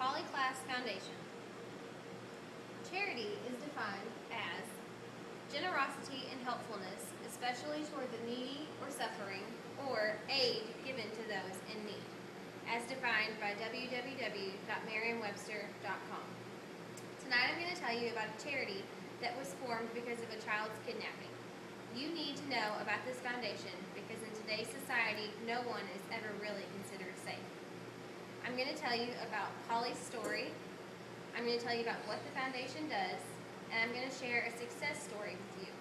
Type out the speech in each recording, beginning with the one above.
Polly Klaas Foundation. Charity is defined as generosity and helpfulness, especially toward the needy or suffering, or aid given to those in need, as defined by www.merriam-webster.com. Tonight I'm going to tell you about a charity that was formed because of a child's kidnapping. You need to know about this foundation because in today's society, no one is ever really considered safe. I'm going to tell you about Polly's story. I'm going to tell you about what the foundation does, and I'm going to share a success story with you.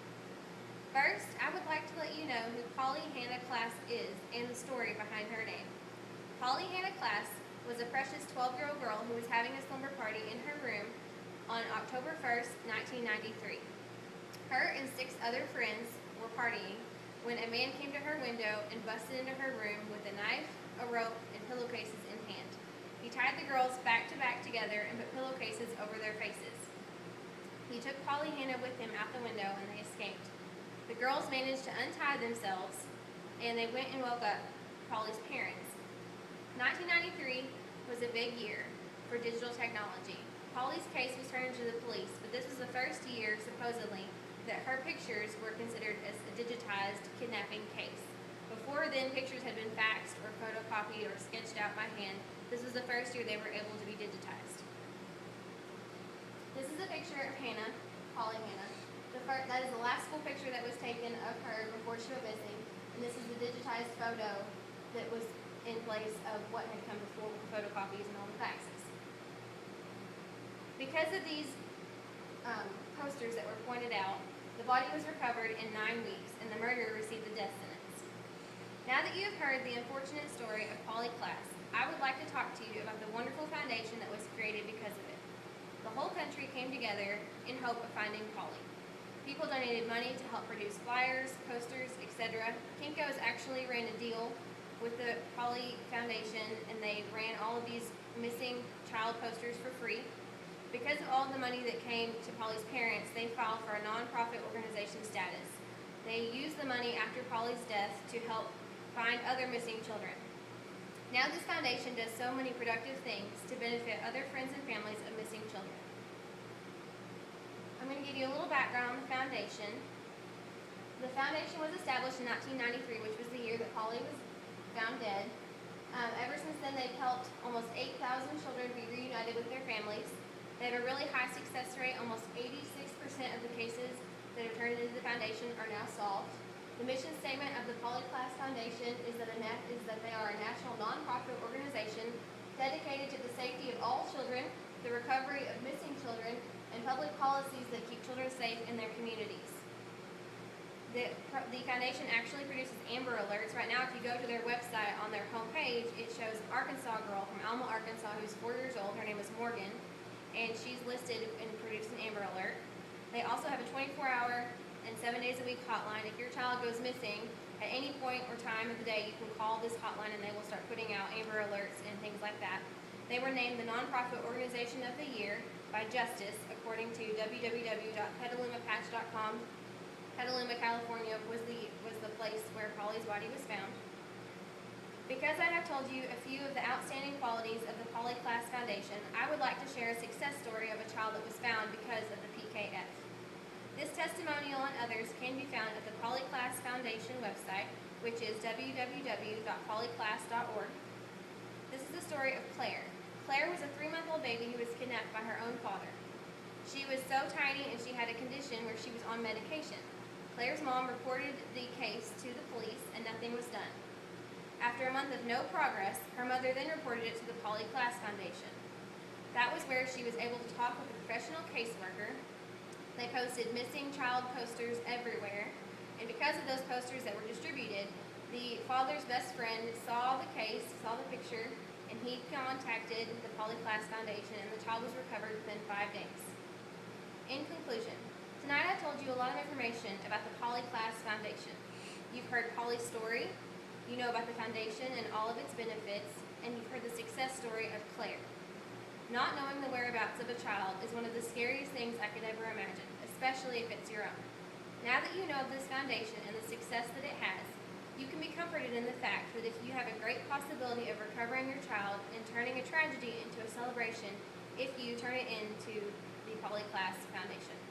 First, I would like to let you know who Polly Hannah Klaas is and the story behind her name. Polly Hannah Klaas was a precious 12-year-old girl who was having a slumber party in her room on October 1st, 1993. Her and 6 other friends were partying when a man came to her window and busted into her room with a knife, a rope, and pillowcases in hand. He tied the girls back to back together and put pillowcases over their faces. He took Polly Hannah with him out the window and they escaped. The girls managed to untie themselves and they went and woke up Polly's parents. 1993 was a big year for digital technology. Polly's case was turned to the police, but this was the first year, supposedly, that her pictures were considered as a digitized kidnapping case. Before then, pictures had been faxed or photocopied or sketched out by hand. This was the first year they were able to be digitized. This is a picture of Hannah, Polly Hannah. That is the last full picture that was taken of her before she went missing, and this is the digitized photo that was in place of what had come before with the photocopies and all the faxes. Because of these posters that were pointed out, the body was recovered in 9 weeks, and the murderer received the death sentence. Now that you have heard the unfortunate story of Polly Klaas, I would like to talk to you about the wonderful foundation that was created because of it. The whole country came together in hope of finding Polly. People donated money to help produce flyers, posters, etc. Kinko's actually ran a deal with the Polly Foundation, and they ran all of these missing child posters for free. Because of all the money that came to Polly's parents, they filed for a nonprofit organization status. They used the money after Polly's death to help find other missing children. Now this foundation does so many productive things to benefit other friends and families of missing children. I'm going to give you a little background on the foundation. The foundation was established in 1993, which was the year that Polly was found dead. Ever since then, they've helped almost 8,000 children be reunited with their families. They have a really high success rate. Almost 86% of the cases that are turned into the foundation are now solved. The mission statement of the Polly Klaas Foundation is that they are a national nonprofit organization dedicated to the safety of all children, the recovery of missing children, and public policies that keep children safe in their communities. The foundation actually produces Amber Alerts. Right now, if you go to their website, on their homepage, it shows an Arkansas girl from Alma, Arkansas, who's 4 years old. Her name is Morgan, and she's listed and produced an Amber Alert. They also have a 24-hour and 7 days a week hotline. If your child goes missing at any point or time of the day, you can call this hotline and they will start putting out Amber Alerts and things like that. They were named the Nonprofit Organization of the Year by Justice, according to www.petalumapatch.com. Petaluma, California was the place where Polly's body was found. Because I have told you a few of the outstanding qualities of the Polly Klaas Foundation, I would like to share a success story of a child that was found because of the PKF. This testimonial and others can be found at the Polly Klaas Foundation website, which is www.pollyklaas.org. This is the story of Claire. Claire was a 3-month-old baby who was kidnapped by her own father. She was so tiny and she had a condition where she was on medication. Claire's mom reported the case to the police and nothing was done. After a month of no progress, her mother then reported it to the Polly Klaas Foundation. That was where she was able to talk with a professional caseworker. They posted missing child posters everywhere, and because of those posters that were distributed, the father's best friend saw the case, saw the picture, and he contacted the Polly Klaas Foundation, and the child was recovered within 5 days. In conclusion, tonight I told you a lot of information about the Polly Klaas Foundation. You've heard Polly's story, you know about the foundation and all of its benefits, and you've heard the success story of Claire. Not knowing the whereabouts of a child is one of the scariest things I could ever imagine, especially if it's your own. Now that you know of this foundation and the success that it has, you can be comforted in the fact that if you have a great possibility of recovering your child and turning turning a tragedy into a celebration if you turn it into the Poly Class Foundation.